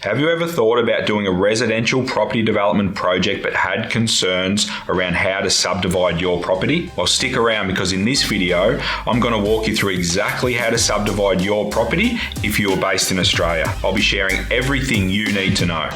Have you ever thought about doing a residential property development project but had concerns around how to subdivide your property? Well, stick around because in this video, I'm going to walk you through exactly how to subdivide your property if you are based in Australia. I'll be sharing everything you need to know.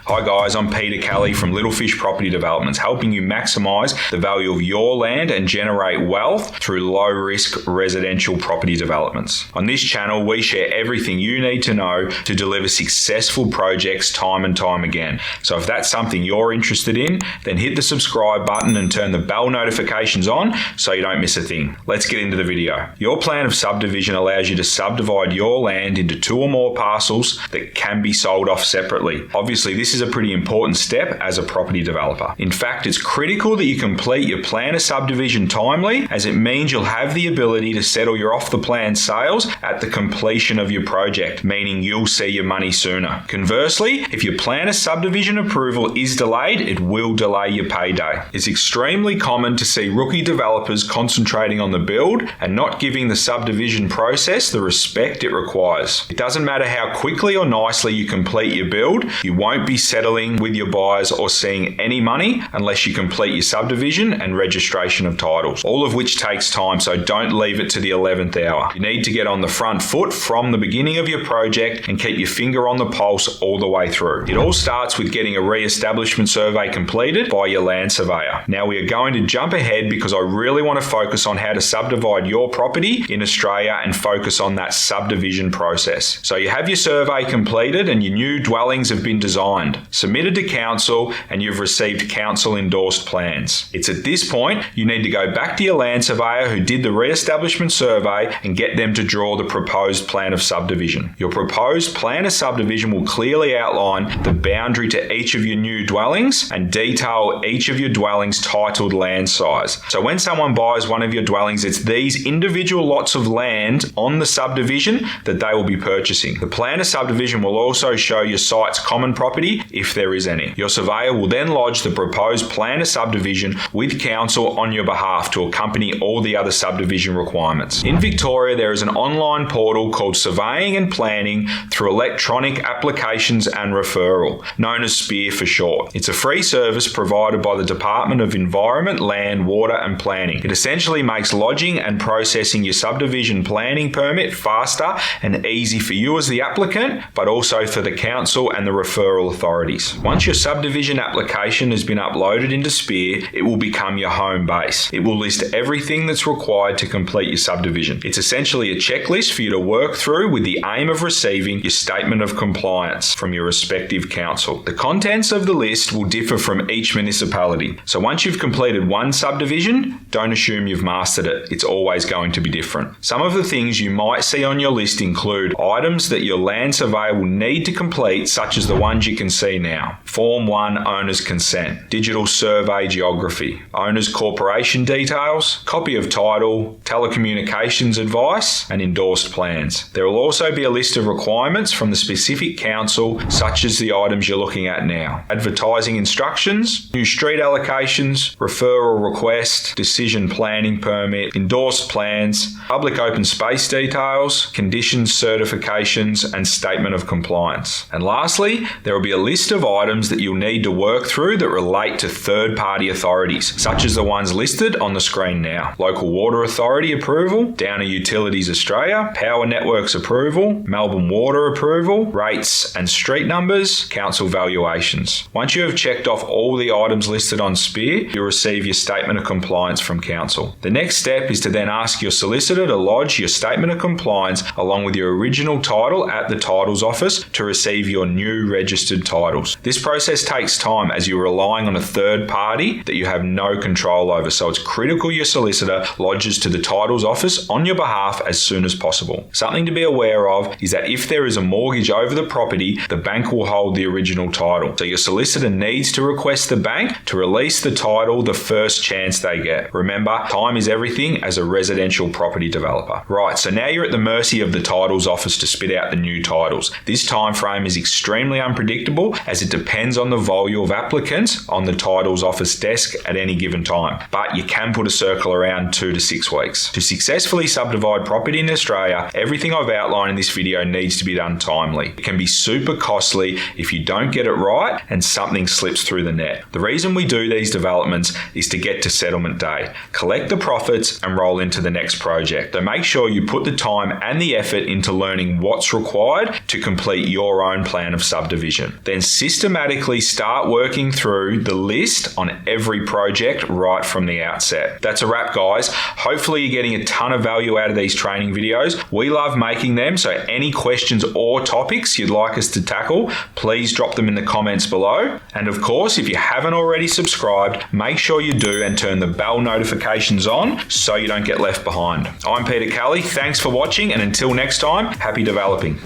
Hi guys, I'm Peter Kelly from Little Fish Property Developments, helping you maximise the value of your land and generate wealth through low-risk residential property developments. On this channel, we share everything you need to know to deliver successful projects time and time again. So if that's something you're interested in, then hit the subscribe button and turn the bell notifications on so you don't miss a thing. Let's get into the video. Your plan of subdivision allows you to subdivide your land into 2 or more parcels that can be sold off separately. Obviously, this is a pretty important step as a property developer. In fact, it's critical that you complete your plan of subdivision timely, as it means you'll have the ability to settle your off-the-plan sales at the completion of your project, meaning you'll see your money sooner. Conversely, if your plan of subdivision approval is delayed, it will delay your payday. It's extremely common to see rookie developers concentrating on the build and not giving the subdivision process the respect it requires. It doesn't matter how quickly or nicely you complete your build, you won't be settling with your buyers or seeing any money unless you complete your subdivision and registration of titles, all of which takes time, so don't leave it to the 11th hour. You need to get on the front foot from the beginning of your project and keep your finger on the pulse all the way through. It all starts with getting a re-establishment survey completed by your land surveyor. Now we are going to jump ahead because I really want to focus on how to subdivide your property in Australia and focus on that subdivision process. So you have your survey completed and your new dwellings have been designed, submitted to council, and you've received council endorsed plans. It's at this point you need to go back to your land surveyor who did the re-establishment survey and get them to draw the proposed plan of subdivision. Your proposed plan of subdivision will clearly outline the boundary to each of your new dwellings and detail each of your dwellings' titled land size. So when someone buys one of your dwellings, it's these individual lots of land on the subdivision that they will be purchasing. The plan of subdivision will also show your site's common property if there is any. Your surveyor will then lodge the proposed plan of subdivision with council on your behalf to accompany all the other subdivision requirements. In Victoria, there is an online portal called Surveying and Planning through Electronic Applications and Referral, known as SPEAR for short. It's a free service provided by the Department of Environment, Land, Water and Planning. It essentially makes lodging and processing your subdivision planning permit faster and easy for you as the applicant, but also for the council and the referral authorities. Once your subdivision application has been uploaded into SPEAR, it will become your home base. It will list everything that's required to complete your subdivision. It's essentially a checklist for you to work through with the aim of receiving your statement of compliance from your respective council. The contents of the list will differ from each municipality. So once you've completed one subdivision, don't assume you've mastered it. It's always going to be different. Some of the things you might see on your list include items that your land surveyor will need to complete, such as the ones you can see now. Form 1 Owner's Consent, Digital Survey Geography, Owner's Corporation Details, Copy of Title, Telecommunications Advice, and Endorsed Plans. There will also be a list of requirements from the specific council, such as the items you're looking at now. Advertising instructions, new street allocations, referral request, decision planning permit, endorsed plans, public open space details, conditions certifications, and statement of compliance. And lastly, there will be a list of items that you'll need to work through that relate to third-party authorities, such as the ones listed on the screen now. Local Water Authority approval, Downer Utilities Australia, Power Networks approval, Melbourne Water approval, rates and street numbers, council valuations. Once you have checked off all the items listed on SPEAR, you'll receive your statement of compliance from council. The next step is to then ask your solicitor to lodge your statement of compliance along with your original title at the titles office to receive your new registered titles. This process takes time as you're relying on a third party that you have no control over, so it's critical your solicitor lodges to the titles office on your behalf as soon as possible. Something to be aware of is that if there is a mortgage over the property, the bank will hold the original title. So your solicitor needs to request the bank to release the title the first chance they get. Remember, time is everything as a residential property developer. Right, so now you're at the mercy of the titles office to spit out the new titles. This time frame is extremely unpredictable, difficult as it depends on the volume of applicants on the titles office desk at any given time, but you can put a circle around 2 to 6 weeks. To successfully subdivide property in Australia, everything I've outlined in this video needs to be done timely. It can be super costly if you don't get it right and something slips through the net. The reason we do these developments is to get to settlement day, collect the profits and roll into the next project. So make sure you put the time and the effort into learning what's required to complete your own plan of subdivision. Then systematically start working through the list on every project right from the outset. That's a wrap, guys. Hopefully you're getting a ton of value out of these training videos. We love making them, so any questions or topics you'd like us to tackle, please drop them in the comments below. And of course, if you haven't already subscribed, make sure you do and turn the bell notifications on so you don't get left behind. I'm Peter Kelly. Thanks for watching, and until next time, happy developing.